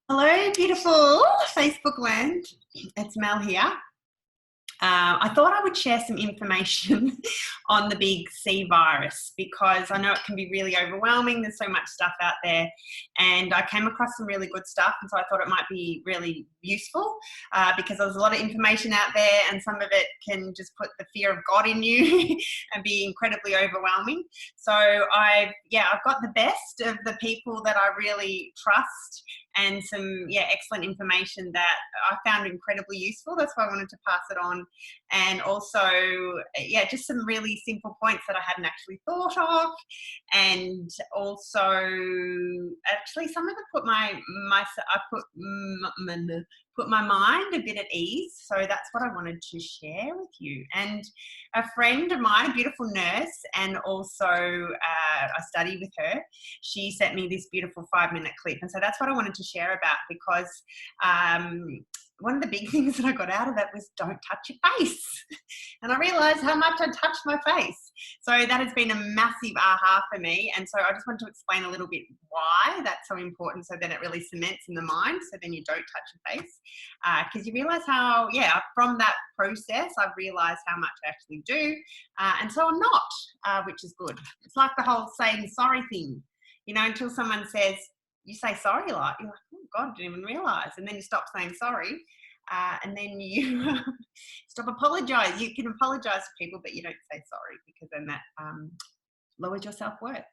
Hello, beautiful Facebook land. It's Mel here. I thought I would share some information on the big C virus because I know it can be really overwhelming. There's so much stuff out there, and I came across some really good stuff, and so I thought it might be really useful because there's a lot of information out there, and some of it can just put the fear of God in you and be incredibly overwhelming. So I've got the best of the people that I really trust and some excellent information that I found incredibly useful. That's why I wanted to pass it on. And also, just some really simple points that I hadn't actually thought of. And also, actually, some of it put my mind a bit at ease. So that's what I wanted to share with you. And a friend of mine, a beautiful nurse, and also I study with her, she sent me this beautiful 5-minute clip. And so that's what I wanted to share about, because one of the big things that I got out of it was don't touch your face. And I realized how much I touched my face. So that has been a massive aha for me. And so I just want to explain a little bit why that's so important, so then it really cements in the mind, so then you don't touch your face. Because you realize how, from that process, I've realized how much I actually do. And so I'm not, which is good. It's like the whole saying sorry thing, until someone says, you say sorry a lot, you're like, oh God, I didn't even realise. And then you stop saying sorry, and then you stop apologise. You can apologise to people, but you don't say sorry, because then that lowers your self-worth.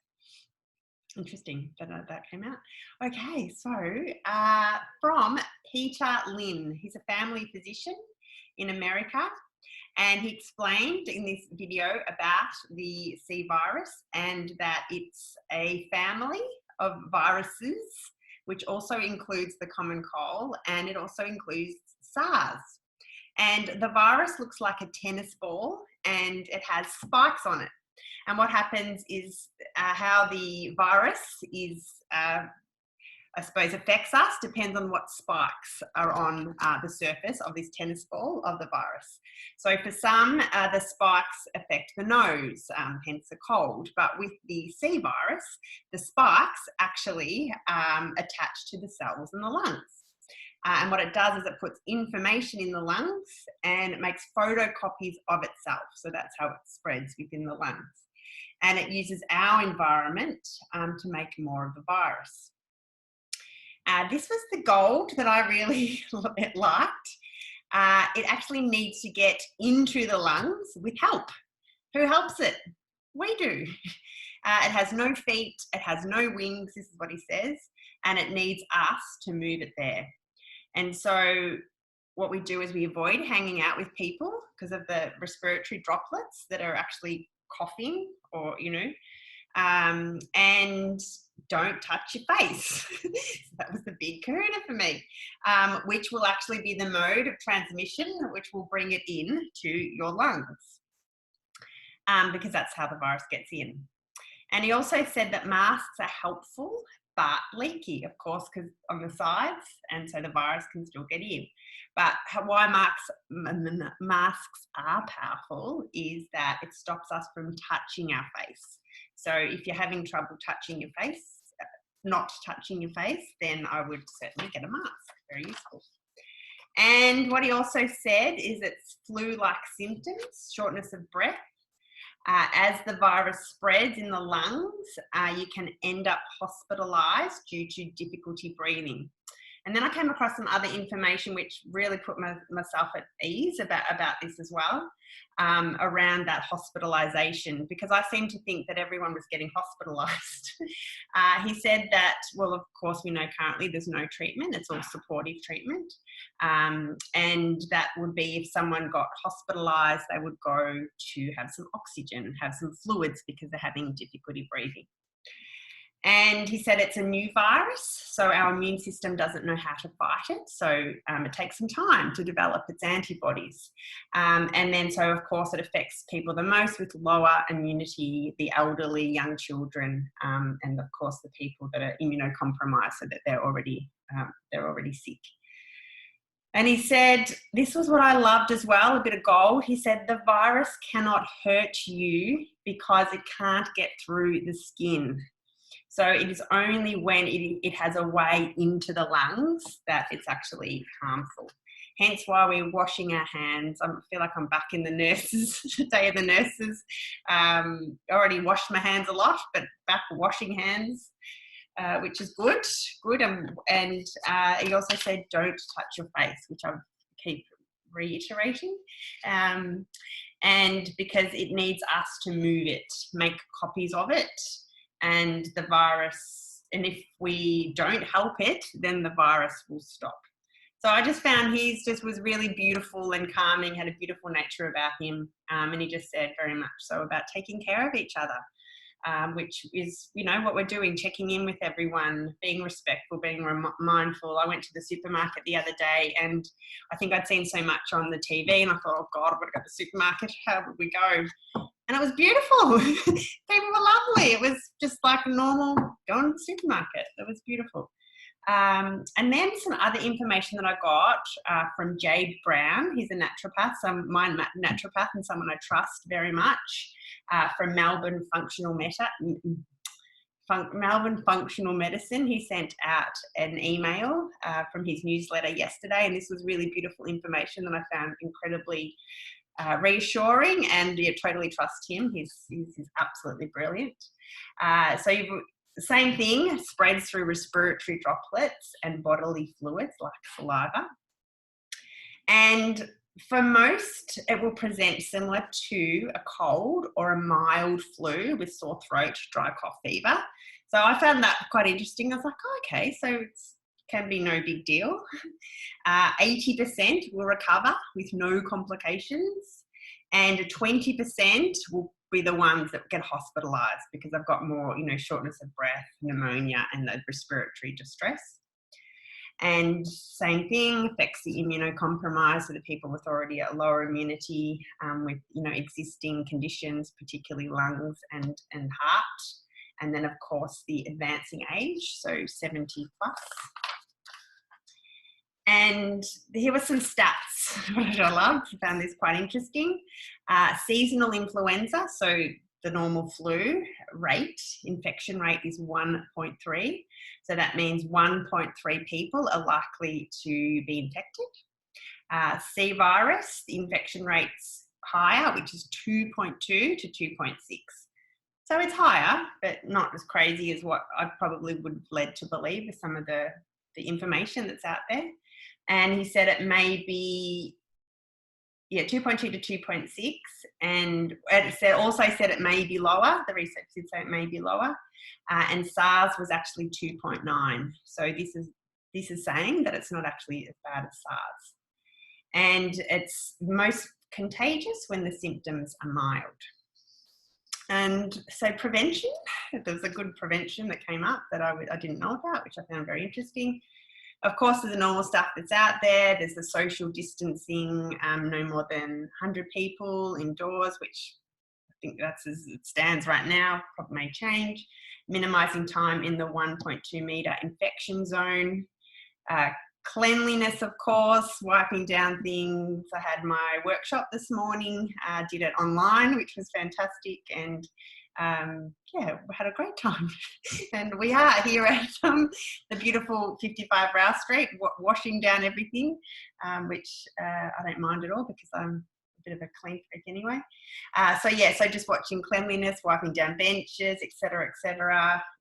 Interesting that came out. Okay, so from Peter Lynn. He's a family physician in America, and he explained in this video about the C virus, and that it's a family of viruses, which also includes the common cold, and it also includes SARS. And the virus looks like a tennis ball, and it has spikes on it. And what happens is how the virus is, affects us depends on what spikes are on the surface of this tennis ball of the virus. So for some, the spikes affect the nose, hence the cold. But with the C virus, the spikes actually attach to the cells in the lungs. And what it does is it puts information in the lungs, and it makes photocopies of itself. So that's how it spreads within the lungs. And it uses our environment to make more of the virus. This was the gold that I really liked. It actually needs to get into the lungs with help. Who helps it? We do. It has no feet, it has no wings, this is what he says, and it needs us to move it there. And so what we do is we avoid hanging out with people because of the respiratory droplets that are actually coughing, or, and don't touch your face. So that was the big kahuna for me, which will actually be the mode of transmission, which will bring it in to your lungs, because that's how the virus gets in. And he also said that masks are helpful but leaky, of course, because on the sides, and so the virus can still get in. But why masks are powerful is that it stops us from touching our face. So if you're having trouble touching your face, not touching your face, then I would certainly get a mask. Very useful. And what he also said is it's flu-like symptoms, shortness of breath. As the virus spreads in the lungs, you can end up hospitalised due to difficulty breathing. And then I came across some other information which really put myself at ease about this as well, around that hospitalisation, because I seem to think that everyone was getting hospitalised. He said that, well, of course, we know currently there's no treatment, it's all supportive treatment. And that would be if someone got hospitalised, they would go to have some oxygen and have some fluids because they're having difficulty breathing. And he said it's a new virus, so our immune system doesn't know how to fight it. So it takes some time to develop its antibodies. And then, so of course, it affects people the most with lower immunity, the elderly, young children, and of course the people that are immunocompromised, so that they're already sick. And he said, this was what I loved as well, a bit of gold. He said, the virus cannot hurt you because it can't get through the skin. So it is only when it has a way into the lungs that it's actually harmful. Hence why we're washing our hands. I feel like I'm back in the nurses, day of the nurses. Already washed my hands a lot, but back washing hands, which is good. And he also said, don't touch your face, which I keep reiterating. And because it needs us to move it, make copies of it, and the virus, and if we don't help it, then the virus will stop. So I just found his just was really beautiful and calming, had a beautiful nature about him. And he just said very much so about taking care of each other, which is, you know, what we're doing, checking in with everyone, being respectful, being mindful. I went to the supermarket the other day, and I think I'd seen so much on the TV, and I thought, oh God, I've got to go to the supermarket. How would we go? And it was beautiful. People were lovely. It was just like a normal going to the supermarket. It was beautiful. And then some other information that I got from Jade Brown. He's a naturopath, my naturopath, and someone I trust very much, from Melbourne Functional Medicine. He sent out an email from his newsletter yesterday, and this was really beautiful information that I found incredibly reassuring, and you totally trust him. He's absolutely brilliant. So the same thing spreads through respiratory droplets and bodily fluids like saliva. And for most, it will present similar to a cold or a mild flu with sore throat, dry cough, fever. So I found that quite interesting. I was like, oh, okay, so it can be no big deal. 80% will recover with no complications, and 20% will be the ones that get hospitalised because they've got more, you know, shortness of breath, pneumonia, and the respiratory distress. And same thing affects the immunocompromised, so the people with already a lower immunity, with, you know, existing conditions, particularly lungs and heart. And then, of course, the advancing age, so 70 plus. And here were some stats, which I loved. I found this quite interesting. Seasonal influenza, so the normal flu rate, infection rate is 1.3. So that means 1.3 people are likely to be infected. C virus, the infection rate's higher, which is 2.2 to 2.6. So it's higher, but not as crazy as what I probably would have led to believe with some of the information that's out there. And he said it may be, 2.2 to 2.6, and it also said it may be lower. The research did say it may be lower, and SARS was actually 2.9. So this is saying that it's not actually as bad as SARS, and it's most contagious when the symptoms are mild. And so prevention, there was a good prevention that came up that I didn't know about, which I found very interesting. Of course, there's the normal stuff that's out there. There's the social distancing, no more than 100 people indoors, which I think that's as it stands right now, probably may change. Minimising time in the 1.2 metre infection zone. Cleanliness, of course, wiping down things. I had my workshop this morning, did it online, which was fantastic, and we had a great time. And we are here at the beautiful 55 Rouse Street, washing down everything, which I don't mind at all because I'm a bit of a clean freak anyway. So just watching cleanliness, wiping down benches, etc.,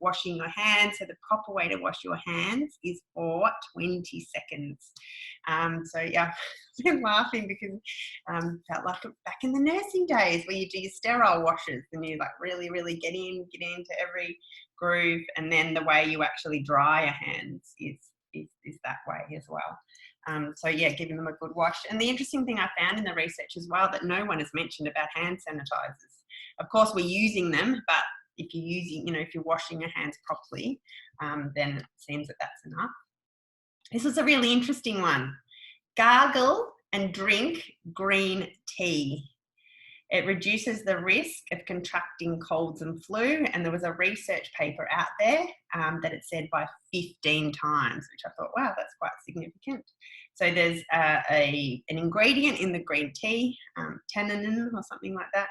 washing your hands. So the proper way to wash your hands is for 20 seconds. I've been laughing because felt like back in the nursing days where you do your sterile washes and you like really, really get into every groove, and then the way you actually dry your hands is that way as well. Giving them a good wash. And the interesting thing I found in the research as well, that no one has mentioned about hand sanitizers. Of course, we're using them, but if you're using, if you're washing your hands properly, then it seems that that's enough. This was a really interesting one. Gargle and drink green tea. It reduces the risk of contracting colds and flu. And there was a research paper out there that it said by 15 times, which I thought, wow, that's quite significant. So there's an ingredient in the green tea, tannin or something like that,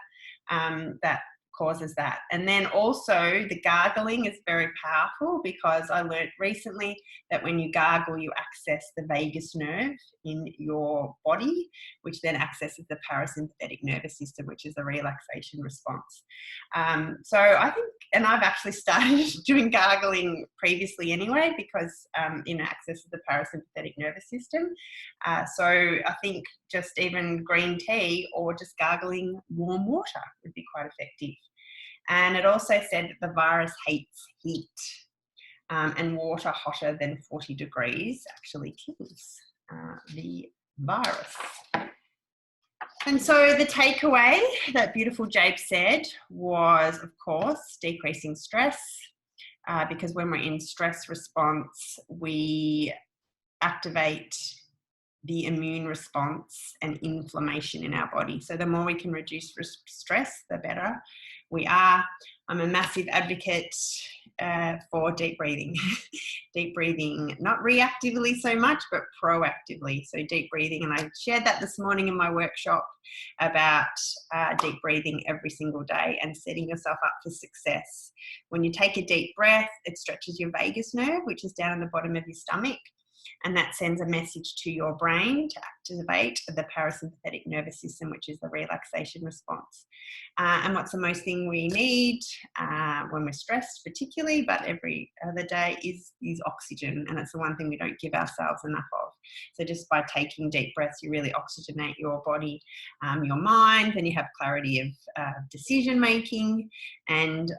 that causes that. And then also the gargling is very powerful, because I learned recently that when you gargle, you access the vagus nerve in your body, which then accesses the parasympathetic nervous system, which is the relaxation response. So I think, and I've actually started doing gargling previously anyway, because it accesses the parasympathetic nervous system. So I think just even green tea or just gargling warm water would be quite effective. And it also said that the virus hates heat, and water hotter than 40 degrees actually kills the virus. And so the takeaway that beautiful Jabe said was, of course, decreasing stress, because when we're in stress response, we activate the immune response and inflammation in our body. So the more we can reduce stress, the better we are. I'm a massive advocate for deep breathing. Deep breathing, not reactively so much, but proactively. So deep breathing, and I shared that this morning in my workshop about deep breathing every single day and setting yourself up for success. When you take a deep breath, it stretches your vagus nerve, which is down in the bottom of your stomach. And that sends a message to your brain to activate the parasympathetic nervous system, which is the relaxation response. And what's the most thing we need when we're stressed, particularly, but every other day, is oxygen. And it's the one thing we don't give ourselves enough of. So just by taking deep breaths, you really oxygenate your body, your mind, and you have clarity of decision making. And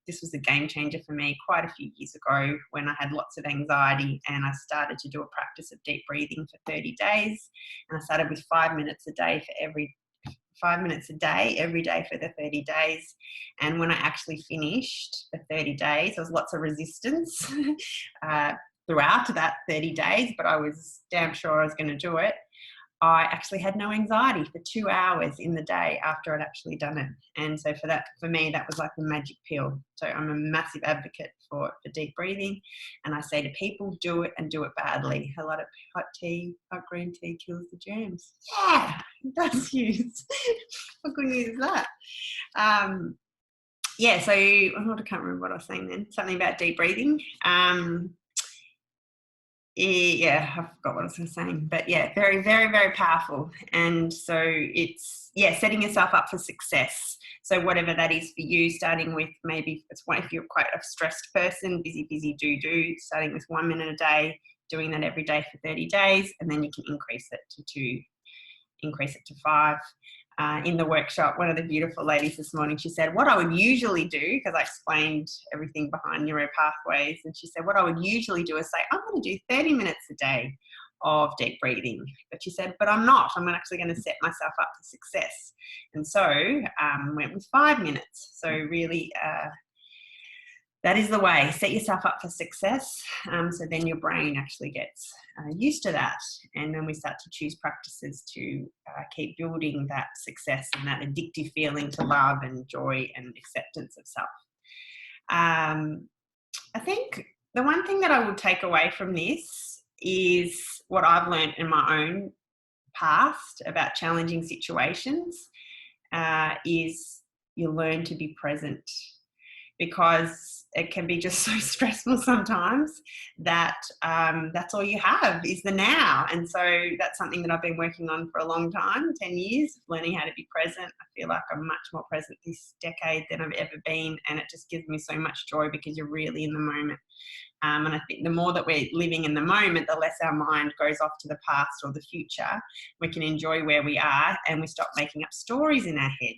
this was a game changer for me quite a few years ago when I had lots of anxiety, and I started to do a practice of deep breathing for 30 days. And I started with 5 minutes a day for every 5 minutes a day, every day for the 30 days. And when I actually finished the 30 days, there was lots of resistance throughout that 30 days, but I was damn sure I was going to do it. I actually had no anxiety for 2 hours in the day after I'd actually done it. And so for me, that was like the magic pill. So I'm a massive advocate for deep breathing. And I say to people, do it and do it badly. A lot of hot green tea kills the germs. Yeah, that's news. What good news is that? Yeah, so I can't remember what I was saying then. Something about deep breathing. Yeah, I forgot what I was saying, but yeah, very, very, very powerful. And so it's, setting yourself up for success. So whatever that is for you, starting with maybe if you're quite a stressed person, busy, do, starting with 1 minute a day, doing that every day for 30 days, and then you can increase it to 2, increase it to 5. In the workshop, one of the beautiful ladies this morning, she said, what I would usually do, because I explained everything behind neuro pathways, and she said, what I would usually do is say, I'm going to do 30 minutes a day of deep breathing. But she said, but I'm not. I'm actually going to set myself up for success. And so went with 5 minutes. So really, that is the way. Set yourself up for success. So then your brain actually gets used to that. And then we start to choose practices to keep building that success and that addictive feeling to love and joy and acceptance of self. I think the one thing that I would take away from this is what I've learned in my own past about challenging situations is you learn to be present, because it can be just so stressful sometimes that that's all you have is the now. And so that's something that I've been working on for a long time, 10 years, learning how to be present. I feel like I'm much more present this decade than I've ever been, and it just gives me so much joy because you're really in the moment. And I think the more that we're living in the moment, the less our mind goes off to the past or the future. We can enjoy where we are, and we stop making up stories in our head.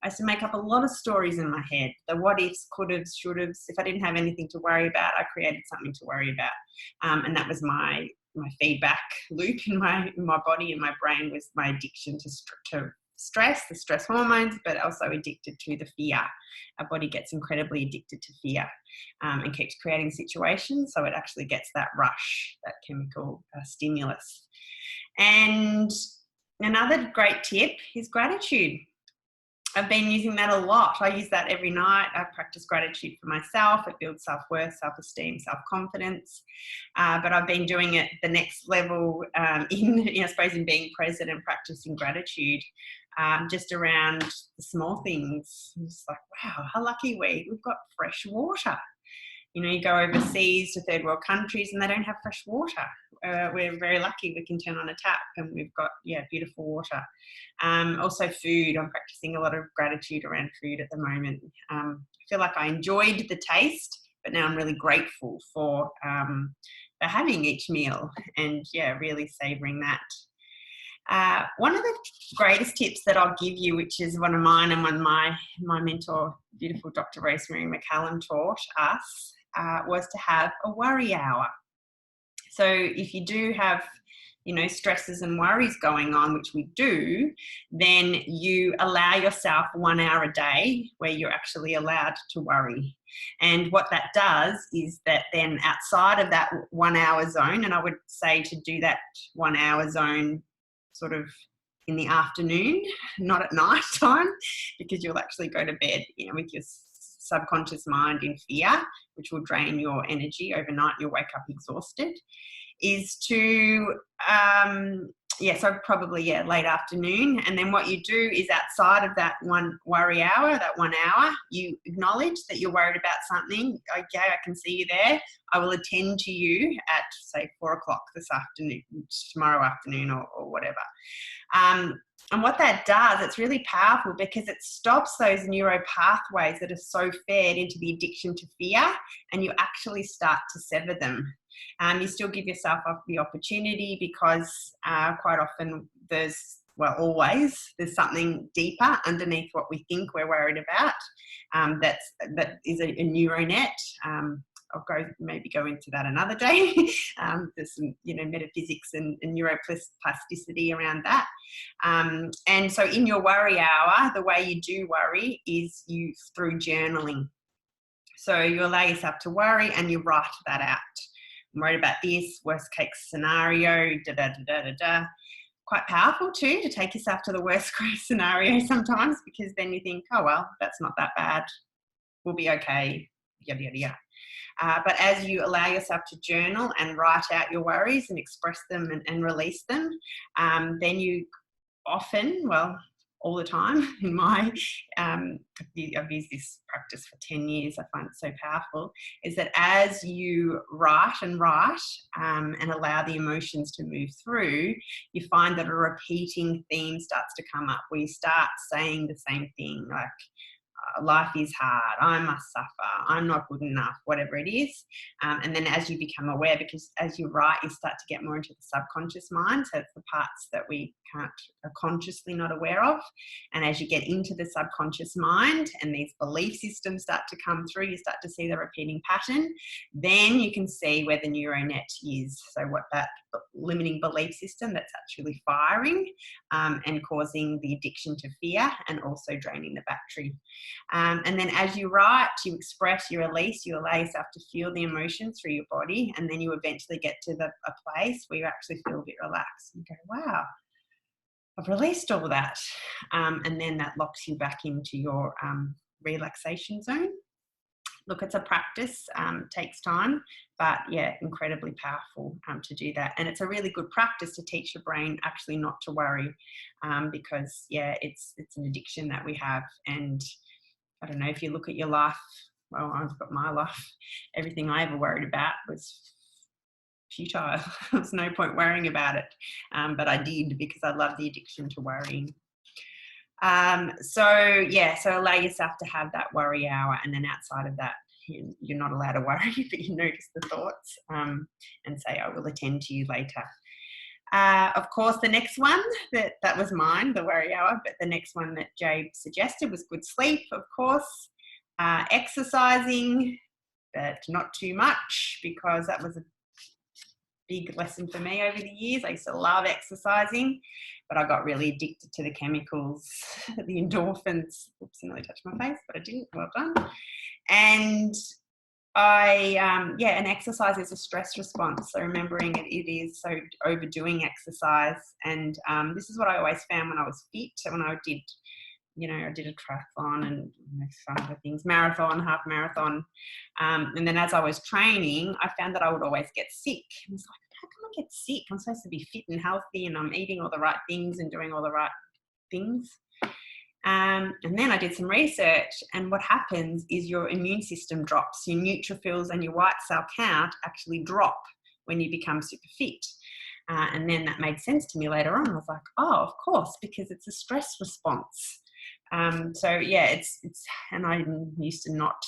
I used to make up a lot of stories in my head. The what ifs, could haves, should haves. If I didn't have anything to worry about, I created something to worry about. And that was my feedback loop in my body and my brain, was my addiction to stress, the stress hormones, but also addicted to the fear. Our body gets incredibly addicted to fear and keeps creating situations. So it actually gets that rush, that chemical stimulus. And another great tip is gratitude. I've been using that a lot. I use that every night. I practice gratitude for myself. It builds self-worth, self-esteem, self-confidence. But I've been doing it the next level in being present and practicing gratitude. just around the small things. It's like, wow, how lucky we've got fresh water. You know, you go overseas to third world countries and they don't have fresh water. We're very lucky we can turn on a tap and we've got, beautiful water. Also food, I'm practicing a lot of gratitude around food at the moment. I feel like I enjoyed the taste, but now I'm really grateful for having each meal and, really savouring that. One of the greatest tips that I'll give you, which is one of mine and one my mentor, beautiful Dr. Rosemary McCallum, taught us, was to have a worry hour. So if you do have, stresses and worries going on, which we do, then you allow yourself 1 hour a day where you're actually allowed to worry. And what that does is that then outside of that 1 hour zone, and I would say to do that 1 hour zone sort of in the afternoon, not at night time, because you'll actually go to bed, with your subconscious mind in fear, which will drain your energy overnight. You'll wake up exhausted. Is to so probably late afternoon. And then what you do is outside of that one worry hour, that 1 hour, you acknowledge that you're worried about something. Okay, I can see you there. I will attend to you at say 4 o'clock this afternoon, tomorrow afternoon, or whatever. And what that does, it's really powerful because it stops those neuro pathways that are so fed into the addiction to fear, and you actually start to sever them. You still give yourself the opportunity because quite often always there's something deeper underneath what we think we're worried about. That is a neural net. I'll maybe go into that another day. There's some, metaphysics and neuroplasticity around that. And so in your worry hour, the way you do worry is through journaling. So you allow yourself to worry and you write that out. I'm worried about this, worst case scenario, Quite powerful too, to take yourself to the worst case scenario sometimes, because then you think, oh, well, that's not that bad. We'll be okay, yada, yada, yada. But as you allow yourself to journal and write out your worries and express them and release them, then you often, all the time, I've used this practice for 10 years, I find it so powerful, is that as you write and allow the emotions to move through, you find that a repeating theme starts to come up where you start saying the same thing, like, life is hard, I must suffer, I'm not good enough, whatever it is. And then as you become aware, because as you write, you start to get more into the subconscious mind. So it's the parts that we are consciously not aware of. And as you get into the subconscious mind and these belief systems start to come through, you start to see the repeating pattern. Then you can see where the neural net is. So what that limiting belief system that's actually firing and causing the addiction to fear and also draining the battery. And then as you write, you express, you release, you allow yourself to feel the emotions through your body, and then you eventually get to a place where you actually feel a bit relaxed. You go, wow, I've released all that. And then that locks you back into your relaxation zone. Look, it's a practice, takes time, but incredibly powerful to do that. And it's a really good practice to teach your brain actually not to worry, because it's an addiction that we have. And I don't know, if you look at your life, well, I've got my life, everything I ever worried about was futile. There's no point worrying about it. But I did, because I love the addiction to worrying. So allow yourself to have that worry hour, and then outside of that, you're not allowed to worry, but you notice the thoughts and say, I will attend to you later. Of course, the next one, that was mine, the worry hour, but the next one that Jay suggested was good sleep, of course. Exercising, but not too much, because that was a big lesson for me over the years. I used to love exercising, but I got really addicted to the chemicals, the endorphins. Oops, I nearly touched my face, but I didn't. Well done. And and exercise is a stress response. So remembering it is, so overdoing exercise. And this is what I always found when I was fit. So when I did, I did a triathlon and some other things, marathon, half marathon. And then as I was training, I found that I would always get sick. I was like, how can I get sick? I'm supposed to be fit and healthy, and I'm eating all the right things and doing all the right things. And then I did some research, and what happens is your immune system drops. Your neutrophils and your white cell count actually drop when you become super fit. And then that made sense to me later on. I was like, oh, of course, because it's a stress response. So yeah, it's and I used to not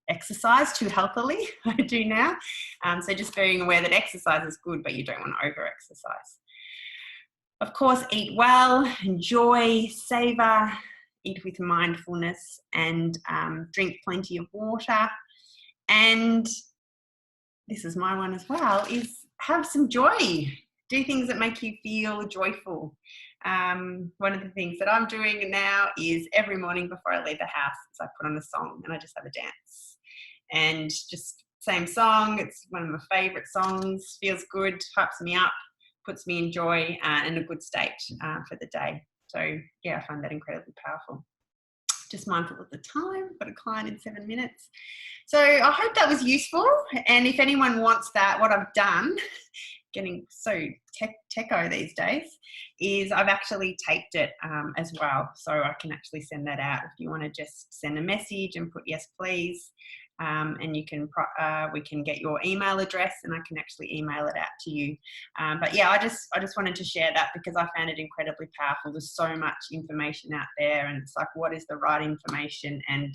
exercise too healthily. I do now. So just being aware that exercise is good, but you don't want to over-exercise. Of course, eat well, enjoy, savor, eat with mindfulness, and drink plenty of water. And this is my one as well, is have some joy. Do things that make you feel joyful. One of the things that I'm doing now is every morning before I leave the house, I put on a song and I just have a dance. And just same song, it's one of my favourite songs, feels good, hypes me up, puts me in joy and a good state for the day. So yeah, I find that incredibly powerful. Just mindful of the time, got a client in 7 minutes. So I hope that was useful. And if anyone wants that, what I've done, getting so techo these days, is I've actually taped it as well. So I can actually send that out if you want to just send a message and put yes, please. And you can we can get your email address and I can actually email it out to you. But yeah, I just wanted to share that because I found it incredibly powerful. There's so much information out there, and it's like, what is the right information? And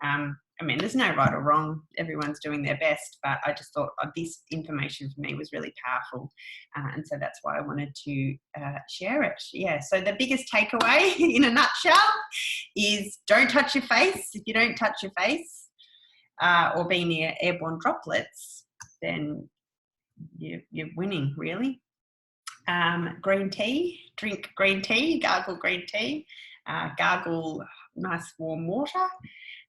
I mean, there's no right or wrong. Everyone's doing their best, but I just thought this information for me was really powerful. And so that's why I wanted to share it. Yeah, so the biggest takeaway in a nutshell is don't touch your face. If you don't touch your face, or be near airborne droplets, then you're winning, really. Green tea, drink green tea, gargle green tea, gargle nice warm water,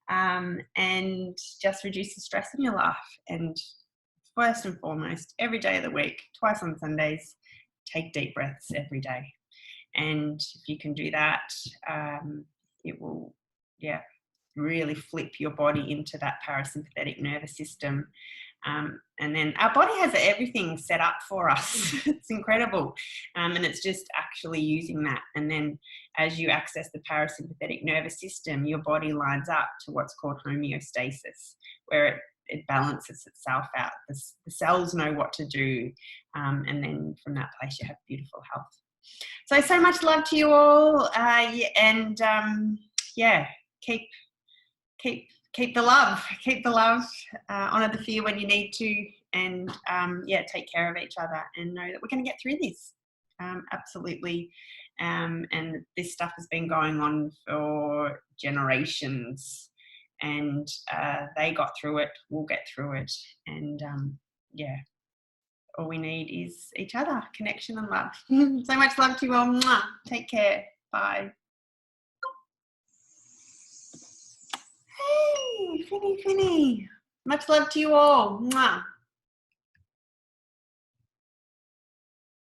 and just reduce the stress in your life. And first and foremost, every day of the week, twice on Sundays, take deep breaths every day. And if you can do that, it will, really flip your body into that parasympathetic nervous system. And then our body has everything set up for us. It's incredible. And it's just actually using that. And then as you access the parasympathetic nervous system, your body lines up to what's called homeostasis, where it balances itself out. The cells know what to do. And then from that place, you have beautiful health. So much love to you all. Keep the love, honor the fear when you need to, and take care of each other and know that we're going to get through this. Absolutely. And this stuff has been going on for generations, and they got through it, we'll get through it. And all we need is each other, connection and love. So much love to you all. Mwah. Take care. Bye. Hey, Finny. Much love to you all. Mwah.